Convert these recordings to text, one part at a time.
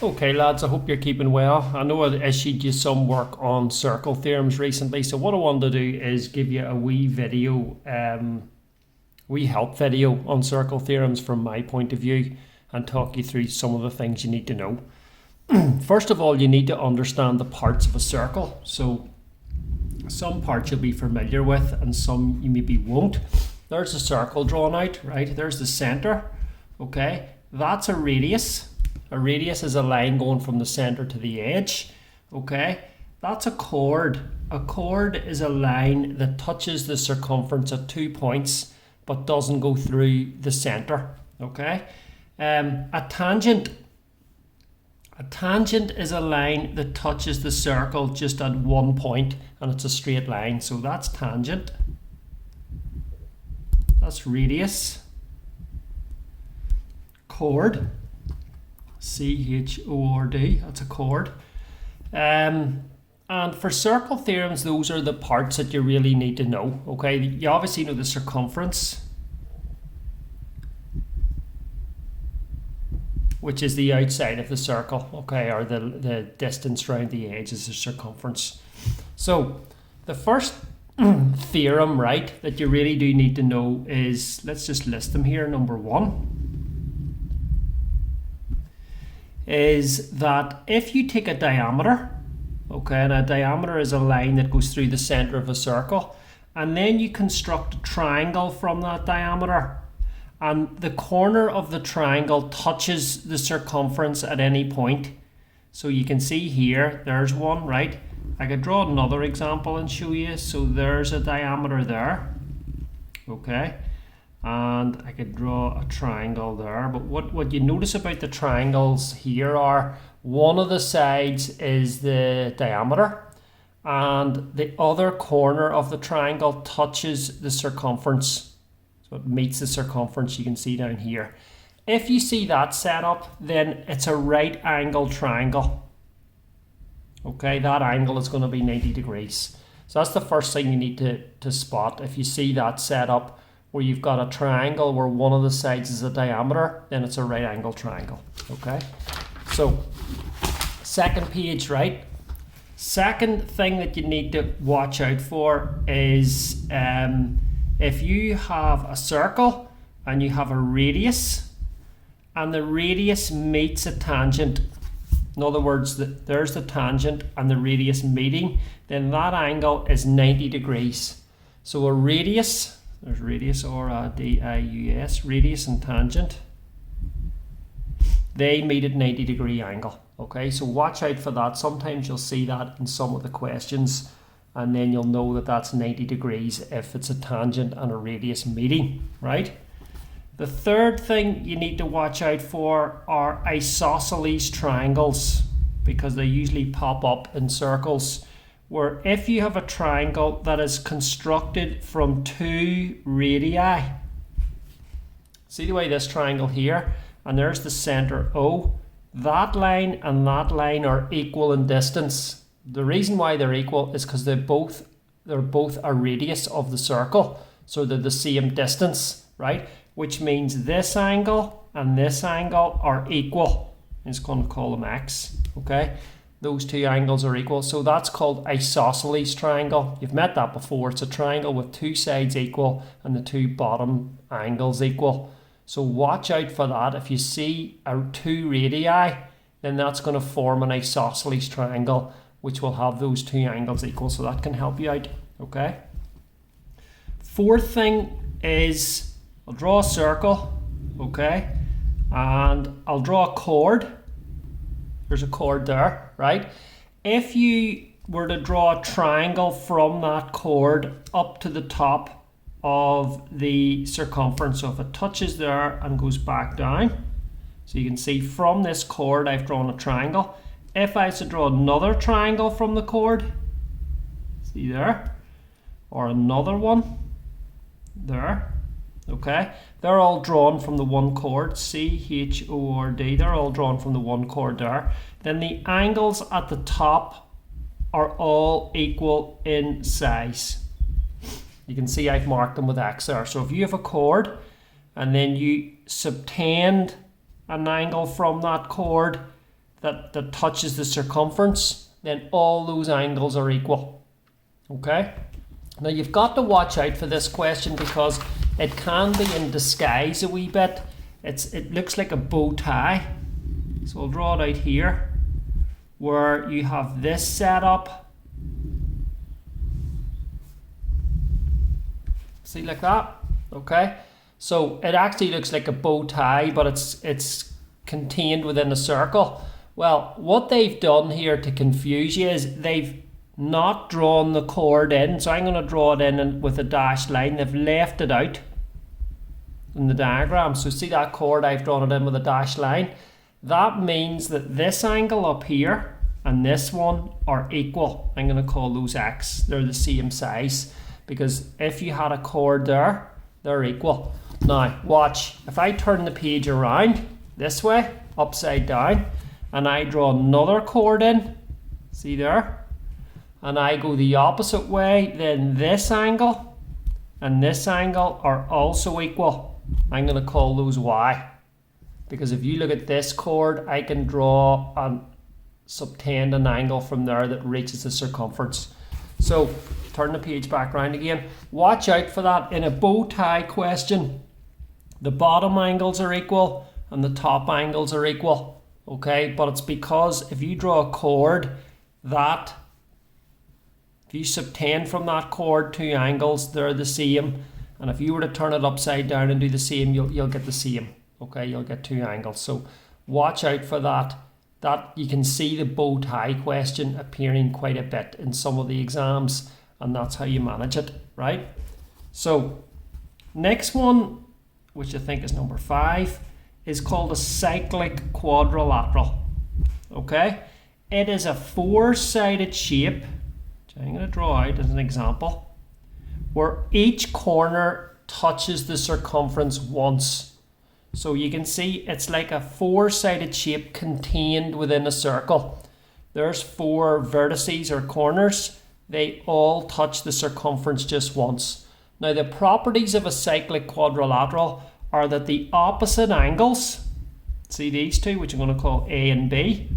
Okay lads, I hope you're keeping well. I know I issued you some work on circle theorems recently, so what I wanted to do is give you a wee video, wee help video on circle theorems from my point of view and talk you through some of the things you need to know. First of all, you need to understand the parts of a circle. So some parts you'll be familiar with and some you maybe won't. There's a circle drawn out, right? There's the center, okay? That's a radius. A radius is a line going from the center to the edge, okay? That's a chord. A chord is a line that touches the circumference at 2 points but doesn't go through the center, okay? A tangent is a line that touches the circle just at 1 point and it's a straight line, so that's tangent. That's radius. Chord, C-H-O-R-D, that's a chord. And for circle theorems, those are the parts that you really need to know, okay? You obviously know the circumference, which is the outside of the circle, okay, or the distance around the edge is the circumference. So the first theorem, right, that you really do need to know is, let's just list them here. Number one is that if you take a diameter, okay, and a diameter is a line that goes through the center of a circle, and then you construct a triangle from that diameter, and the corner of the triangle touches the circumference at any point. So you can see here, there's one, right? I could draw another example and show you. So there's a diameter there, okay? And I could draw a triangle there. But what you notice about the triangles here are one of the sides is the diameter and the other corner of the triangle touches the circumference. So it meets the circumference you can see down here. If you see that setup, then it's a right angle triangle. Okay, that angle is going to be 90 degrees. So that's the first thing you need to spot. If you see that setup where you've got a triangle where one of the sides is a diameter, then it's a right angle triangle. Okay, so second page, right? Second thing that you need to watch out for is if you have a circle and you have a radius and the radius meets a tangent, in other words, there's the tangent and the radius meeting, then that angle is 90 degrees. So a radius, there's radius, R-A-D-I-U-S, radius and tangent, they meet at 90 degree angle. Okay, so watch out for that. Sometimes you'll see that in some of the questions, and then you'll know that that's 90 degrees if it's a tangent and a radius meeting, right? The third thing you need to watch out for are isosceles triangles, because they usually pop up in circles, where if you have a triangle that is constructed from two radii, see the way this triangle here, and there's the center O, that line and that line are equal in distance. The reason why they're equal is because they're both a radius of the circle, so they're the same distance, right? Which means this angle and this angle are equal. I'm just going to call them X, okay? Those two angles are equal, so that's called isosceles triangle. You've met that before. It's a triangle with two sides equal and the two bottom angles equal. So watch out for that. If you see two radii, then that's going to form an isosceles triangle, which will have those two angles equal, so that can help you out, okay? Fourth thing is, I'll draw a circle, okay? And I'll draw a chord. There's a chord there, right? If you were to draw a triangle from that chord up to the top of the circumference, so if it touches there and goes back down, so you can see from this chord I've drawn a triangle. If I was to draw another triangle from the chord, see there, or another one there, okay, they're all drawn from the one chord, C-H-O-R-D, they're all drawn from the one chord there. Then the angles at the top are all equal in size. You can see I've marked them with X there. So if you have a chord and then you subtend an angle from that chord, that touches the circumference, then all those angles are equal. Okay? Now you've got to watch out for this question because it can be in disguise a wee bit. It looks like a bow tie. So I'll draw it out here where you have this set up. See, like that? Okay? So it actually looks like a bow tie, but it's contained within a circle. Well, what they've done here to confuse you is they've not drawn the chord in. So I'm going to draw it in with a dashed line. They've left it out in the diagram. So see that chord, I've drawn it in with a dashed line. That means that this angle up here and this one are equal. I'm going to call those x. They're the same size because if you had a chord there, they're equal. Now watch, if I turn the page around this way, upside down, and I draw another chord in, see there, and I go the opposite way, then this angle and this angle are also equal. I'm going to call those y. Because if you look at this chord, I can draw and subtend an angle from there that reaches the circumference. So turn the page back around again. Watch out for that. In a bow tie question, the bottom angles are equal and the top angles are equal. Okay, but it's because if you draw a chord that if you subtend from that chord two angles, they're the same. And if you were to turn it upside down and do the same, you'll get the same. Okay, you'll get two angles. So watch out for that. That you can see the bow tie question appearing quite a bit in some of the exams, and that's how you manage it, right? So next one, which I think is number 5, is called a cyclic quadrilateral. Okay, it is a 4-sided shape, which I'm going to draw out as an example, where each corner touches the circumference once. So you can see it's like a 4-sided shape contained within a circle. There's 4 vertices or corners. They all touch the circumference just once. Now the properties of a cyclic quadrilateral are that the opposite angles, see these two, which I'm going to call A and B,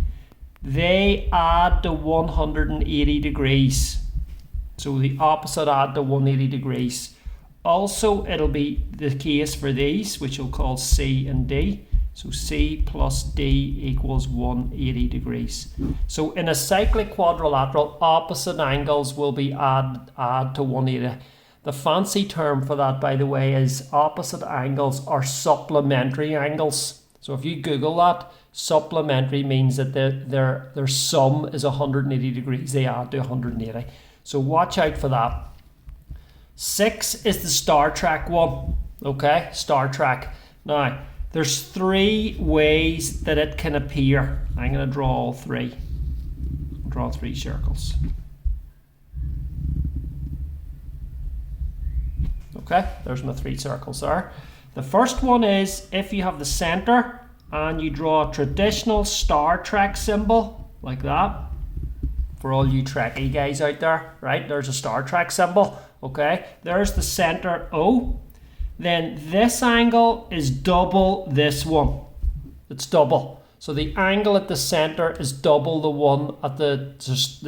they add to 180 degrees. So the opposite add to 180 degrees. Also, it'll be the case for these, which we'll call C and D. So C plus D equals 180 degrees. So in a cyclic quadrilateral, opposite angles will be add to 180. The fancy term for that, by the way, is opposite angles are supplementary angles. So if you Google that, supplementary means that their sum is 180 degrees. They add to 180. So watch out for that. 6 is the Star Trek one. Okay, Star Trek. Now, there's 3 ways that it can appear. I'm going to draw all 3. I'll draw 3 circles. Okay, there's my 3 circles there. The first one is if you have the center and you draw a traditional Star Trek symbol like that. For all you Trekkie guys out there, right? There's a Star Trek symbol. Okay, there's the center O. Then this angle is double this one. It's double. So the angle at the center is double the one at the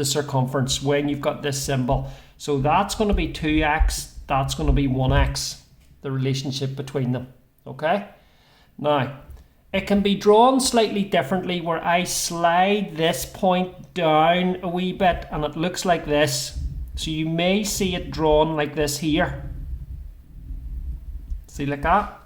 circumference when you've got this symbol. So that's going to be 2x, that's going to be 1x, the relationship between them. Okay? Now, it can be drawn slightly differently where I slide this point down a wee bit and it looks like this. So you may see it drawn like this here. See, like that?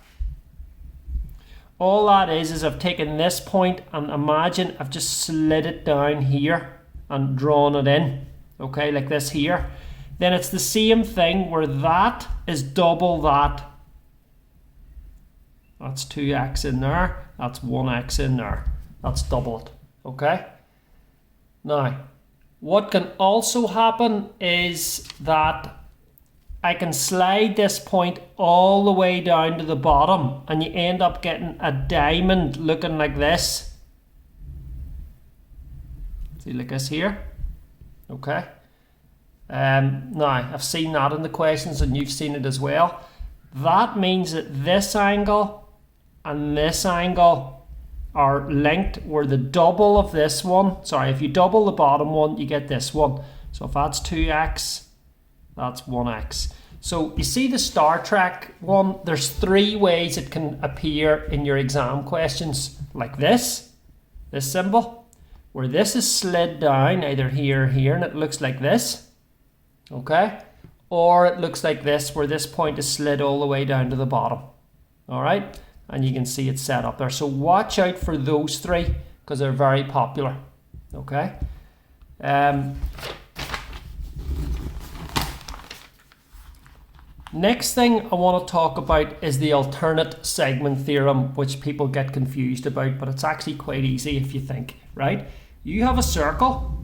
All that is I've taken this point and imagine I've just slid it down here and drawn it in. Okay, like this here. Then it's the same thing where that is double that. That's 2x in there. That's 1x in there. That's double it. Okay? Now, what can also happen is that I can slide this point all the way down to the bottom and you end up getting a diamond looking like this. See, like this here. Okay. Now, I've seen that in the questions and you've seen it as well. That means that this angle and this angle are linked where the double of this one, sorry, if you double the bottom one, you get this one. So if that's 2x, that's 1x. So you see the Star Trek one, there's 3 ways it can appear in your exam questions, like this symbol, where this is slid down either here or here, and it looks like this, okay? Or it looks like this, where this point is slid all the way down to the bottom, all right? And you can see it set up there. So watch out for those 3, because they're very popular, okay? Next thing I want to talk about is the alternate segment theorem, which people get confused about, but it's actually quite easy if you think, right? You have a circle.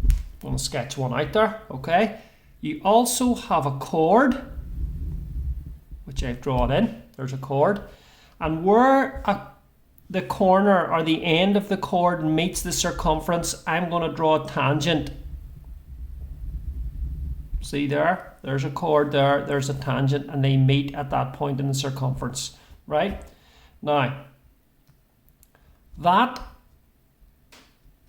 I'm going to sketch one out there, okay? You also have a chord, which I've drawn in. There's a chord. And where the corner or the end of the chord meets the circumference, I'm going to draw a tangent. See there? There's a chord there, there's a tangent, and they meet at that point in the circumference, right? Now,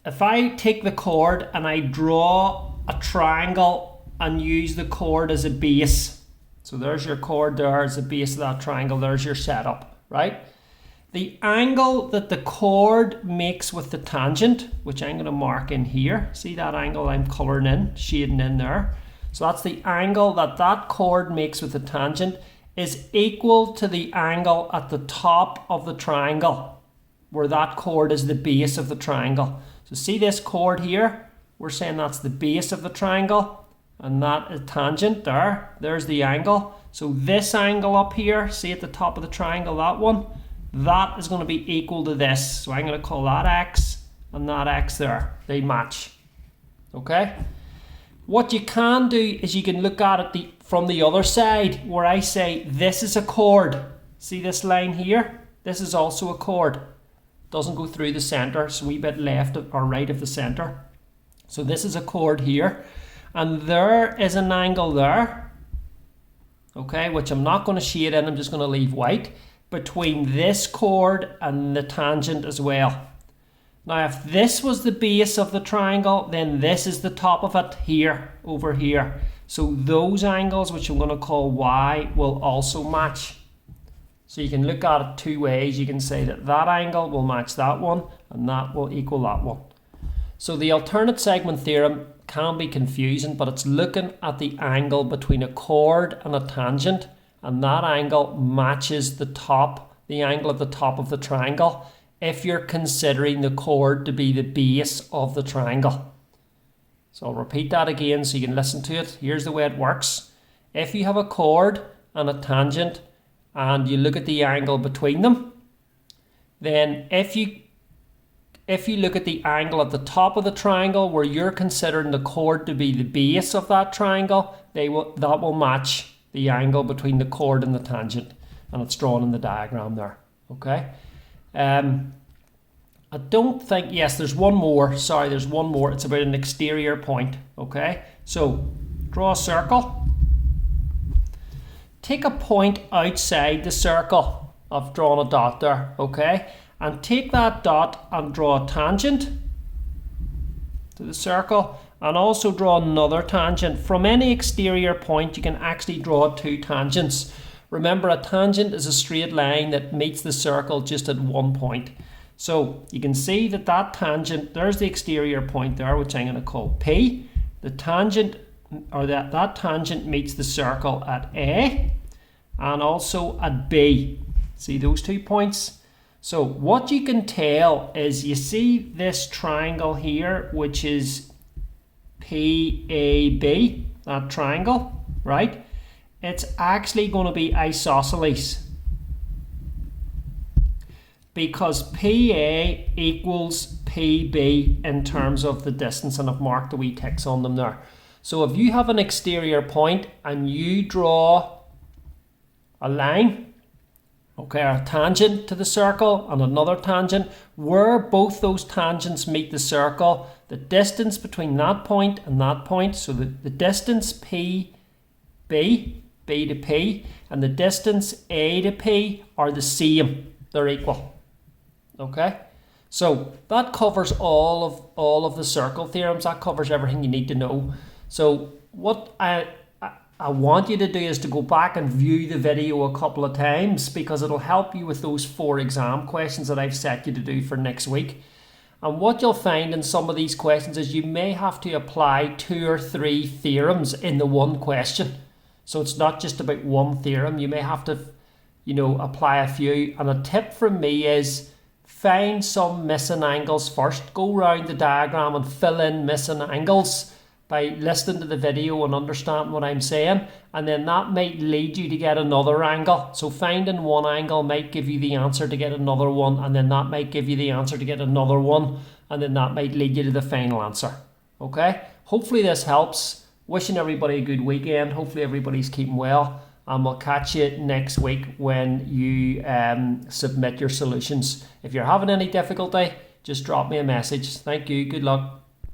if I take the chord and I draw a triangle and use the chord as a base, so there's your chord there as the base of that triangle, there's your setup, right? The angle that the chord makes with the tangent, which I'm going to mark in here, see that angle I'm colouring in, shading in there. So that's the angle that that chord makes with the tangent is equal to the angle at the top of the triangle, where that chord is the base of the triangle. So see this chord here? We're saying that's the base of the triangle, and that is tangent there. There's the angle. So this angle up here, see at the top of the triangle, that one, that is going to be equal to this. So I'm going to call that x and that x there. They match. Okay? What you can do is you can look at it from the other side, where I say this is a chord. See this line here? This is also a chord. Doesn't go through the centre, it's a wee bit left or right of the centre. So this is a chord here, and there is an angle there, okay, which I'm not going to shade in, I'm just going to leave white, between this chord and the tangent as well. Now if this was the base of the triangle, then this is the top of it here, over here. So those angles, which I'm going to call y, will also match. So you can look at it 2 ways. You can say that that angle will match that one, and that will equal that one. So the alternate segment theorem can be confusing, but it's looking at the angle between a chord and a tangent, and that angle matches the angle at the top of the triangle, if you're considering the chord to be the base of the triangle. So I'll repeat that again so you can listen to it. Here's the way it works. If you have a chord and a tangent and you look at the angle between them, then if you look at the angle at the top of the triangle where you're considering the chord to be the base of that triangle, that will match the angle between the chord and the tangent, and it's drawn in the diagram there. Okay. I don't think, yes, there's one more. Sorry, there's one more. It's about an exterior point. Okay, so draw a circle. Take a point outside the circle. I've drawn a dot there. Okay, and take that dot and draw a tangent to the circle, and also draw another tangent. From any exterior point, you can actually draw 2 tangents. Remember, a tangent is a straight line that meets the circle just at one point. So you can see that tangent, there's the exterior point there, which I'm going to call P. The tangent, or that tangent meets the circle at A and also at B. See those 2 points? So what you can tell is you see this triangle here, which is PAB, that triangle, right? It's actually going to be isosceles, because PA equals PB in terms of the distance, and I've marked the wee ticks on them there. So if you have an exterior point and you draw a line, okay, a tangent to the circle and another tangent, where both those tangents meet the circle, the distance between that point and that point, so the distance PB, B to P, and the distance A to P are the same. they're equal. Okay, so that covers all of the circle theorems. That covers everything you need to know. So what I want you to do is to go back and view the video a couple of times, because it'll help you with those 4 exam questions that I've set you to do for next week. And what you'll find in some of these questions is you may have to apply 2 or 3 theorems in the one question. So it's not just about one theorem. You may have to, apply a few. And a tip from me is find some missing angles first. Go around the diagram and fill in missing angles by listening to the video and understanding what I'm saying, and then that might lead you to get another angle. So finding one angle might give you the answer to get another one, and then that might give you the answer to get another one, and then that might lead you to the final answer. Okay, hopefully this helps. Wishing everybody a good weekend. Hopefully everybody's keeping well, and we'll catch you next week when you submit your solutions. If you're having any difficulty, just drop me a message. Thank you. Good luck.